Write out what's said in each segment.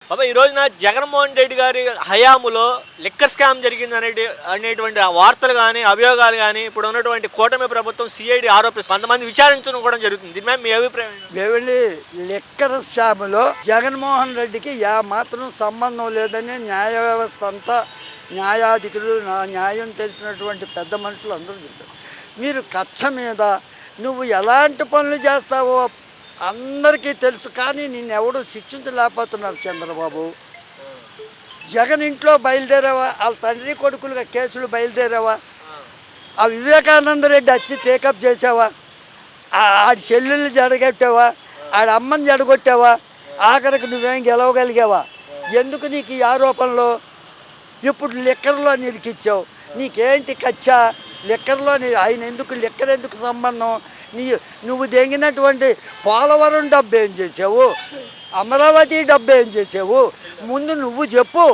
బాబా ఈ రోజున జగన్మోహన్ రెడ్డి గారి హయాములో లిక్కర్ స్కామ్ జరిగింది అనేటువంటి ఆ వార్తలు కానీ అభియోగాలు కానీ ఇప్పుడు ఉన్నటువంటి కూటమి ప్రభుత్వం సిఐడి ఆరోపిస్తుంది, కొంతమంది విచారించడం కూడా జరుగుతుంది. దీని మీద మీ అభిప్రాయం ఏంటి? దేవుళ్ళి లిక్కర్ స్కామ్లో జగన్మోహన్ రెడ్డికి మాత్రం సంబంధం లేదని న్యాయ వ్యవస్థ అంతా న్యాయాధికులు న్యాయం తెలిసినటువంటి పెద్ద మనుషులు అందరూ చెప్పారు. మీరు కక్ష మీద నువ్వు ఎలాంటి పనులు చేస్తావో అందరికీ తెలుసు, కానీ నిన్నెవడూ శిక్షించలేకపోతున్నారు. చంద్రబాబు జగన్ ఇంట్లో బయలుదేరావా? వాళ్ళ తండ్రి కొడుకులుగా కేసులు బయలుదేరావా? ఆ వివేకానంద రెడ్డి వచ్చి టేకప్ చేసావా? ఆడి చెల్లెళ్ళు జడగొట్టావా? ఆడి అమ్మని జడగొట్టావా? ఆఖరికి నువ్వేం గెలవగలిగావా? ఎందుకు నీకు ఈ ఆరోపణలు? ఇప్పుడు లిక్కర్లో నిరికిచ్చావు, నీకేంటి కచ్చా? లిక్కర్లో ఆయన ఎందుకు, లిక్కర్ ఎందుకు సంబంధం? నువ్వు దెంగినటువంటి పోలవరం డబ్బు ఏం చేసావు? అమరావతి డబ్బు ఏం చేసావు? ముందు నువ్వు చెప్పు.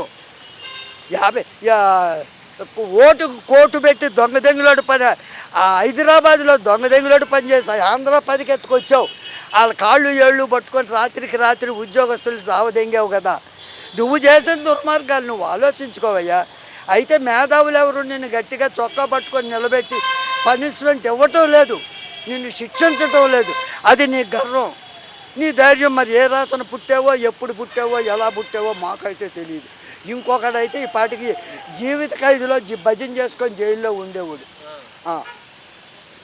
50 కోటు పెట్టి దొంగదెంగులాడు పని, హైదరాబాద్లో దొంగదెంగులాడు పని చేసి ఆంధ్ర పనికి ఎత్తుకొచ్చావు. వాళ్ళ కాళ్ళు ఏళ్ళు పట్టుకొని రాత్రికి రాత్రి ఉద్యోగస్తులు సావదెంగావు కదా. నువ్వు చేసిన దుర్మార్గాలు నువ్వు ఆలోచించుకోవయ్యా. అయితే మేధావులు ఎవరు నిన్ను గట్టిగా చొక్కా పట్టుకొని నిలబెట్టి పనిష్మెంట్ ఇవ్వటం లేదు, నిన్ను శిక్షించటం లేదు. అది నీ గర్వం, నీ ధైర్యం. మరి ఏ రాతన పుట్టావో, ఎప్పుడు పుట్టావో, ఎలా పుట్టావో మాకైతే తెలియదు. ఇంకొకడైతే ఈ పాటికి జీవిత ఖైదులో భజన చేసుకొని జైల్లో ఉండేవాడు.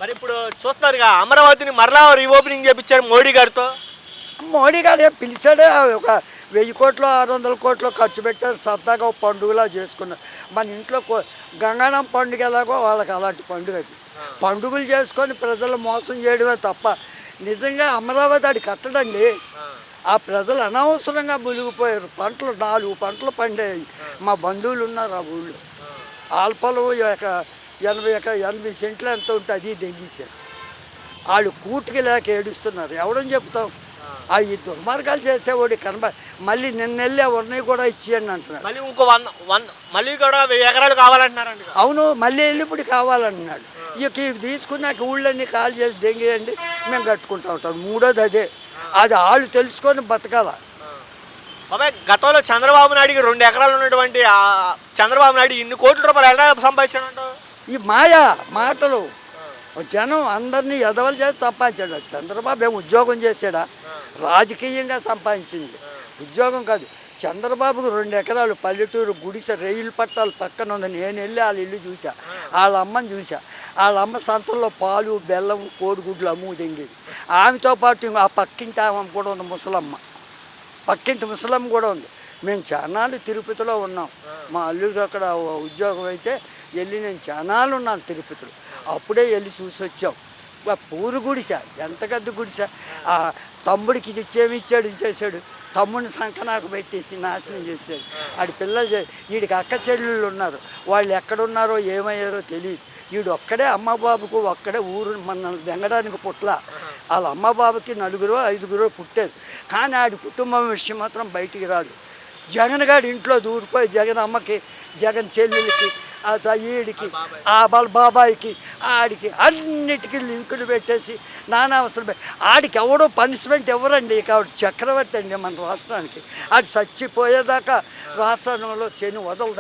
మరి ఇప్పుడు చూస్తున్నారుగా అమరావతిని మరలా రీఓపెనింగ్ చేయించారు మోడీ గారితో. మోడీ గారు పిలిచాడే, ఒక 1000 కోట్లు 600 కోట్లు ఖర్చు పెట్టారు, సరదాగా పండుగలా చేసుకున్నారు. మన ఇంట్లో గంగానం పండుగ ఎలాగో వాళ్ళకి అలాంటి పండుగ అది. పండుగలు చేసుకొని ప్రజలు మోసం చేయడమే తప్ప నిజంగా అమరావతి ఆడి కట్టడండి. ఆ ప్రజలు అనవసరంగా మునిగిపోయారు. పంటలు 4 పంటలు పండాయి. మా బంధువులు ఉన్నారు ఆ ఊళ్ళో. ఆల్పలం 80 సెంట్లు ఎంత ఉంటే అది దెంగేశారు. వాళ్ళు కూటికి లేక ఏడుస్తున్నారు. ఎవడని చెప్తాం? ఈ దుర్మార్గాలు చేసేవాడు మళ్ళీ నిన్నెళ్ళి ఎవరిని కూడా ఇచ్చేయండి అంటున్నాడు. మళ్ళీ ఇంకో 100 మళ్ళీ కూడా 1000 ఎకరాలు కావాలంటున్నారండి. అవును, మళ్ళీ వెళ్ళి ఇప్పుడు కావాలంటున్నాడు. ఇక తీసుకున్నాక ఊళ్ళన్నీ కాల్ చేసి దెంగేయండి, మేము కట్టుకుంటా ఉంటాం. మూడోది అదే. అది వాళ్ళు తెలుసుకొని బతకాల. బాబాయ్ గతంలో చంద్రబాబు నాయుడికి 2 ఎకరాలు ఉన్నటువంటి చంద్రబాబు నాయుడు ఇన్ని కోట్ల రూపాయలు ఎలా సంపాదించాడంట? ఈ మాయా మాటలు. జనం అందరినీ ఎదవలు చేసి సంపాదించాడు. చంద్రబాబు ఏం ఉద్యోగం చేశాడా? రాజకీయంగా సంపాదించింది, ఉద్యోగం కాదు. చంద్రబాబుకు 2 ఎకరాలు పల్లెటూరు గుడిసె రైలు పట్టాలు పక్కన ఉంది. నేను వెళ్ళి వాళ్ళ ఇల్లు చూసా, వాళ్ళ అమ్మని చూసా. వాళ్ళ అమ్మ సంతల్లో పాలు బెల్లం కోడిగుడ్లు అమ్ము తెంగేది. ఆమెతో పాటు ఆ పక్కింటి ఆమె కూడా ఉంది, ముసలమ్మ. పక్కింటి ముసలమ్మ కూడా ఉంది. మేము చానాలు తిరుపతిలో ఉన్నాం. మా అల్లుడు అక్కడ ఉద్యోగం అయితే వెళ్ళి నేను చానాలు ఉన్నాను తిరుపతిలో. అప్పుడే వెళ్ళి చూసి వచ్చాం. పూరు గుడిసె, ఎంత పెద్ద గుడిసె. ఆ తమ్ముడికి ఇది ఇచ్చేమిచ్చాడు చేశాడు. తమ్ముడిని సంకనాకు పెట్టేసి నాశనం చేశాడు. ఆడి పిల్లలు వీడికి అక్క చెల్లెళ్ళు ఉన్నారు, వాళ్ళు ఎక్కడున్నారో ఏమయ్యారో తెలియదు. వీడు ఒక్కడే అమ్మబాబుకు ఒక్కడే ఊరు మన దెంగడానికి పుట్ల. వాళ్ళ అమ్మబాబుకి 4 5 పుట్టారు, కానీ ఆడి కుటుంబం విషయం మాత్రం బయటికి రాదు. జగన్ గారి ఇంట్లో దూరిపోయి జగన్ అమ్మకి, జగన్ చెల్లెలకి, ఈడికి, ఆ బాబాయికి, ఆడికి అన్నిటికీ లింకులు పెట్టేసి నానా అవసరం. ఆడికి ఎవడో పనిష్మెంట్ ఇవ్వరండి. ఇక ఆవిడ చక్రవర్తి అండి మన రాష్ట్రానికి. ఆడి చచ్చిపోయేదాకా రాష్ట్రంలో శని వదలదండి.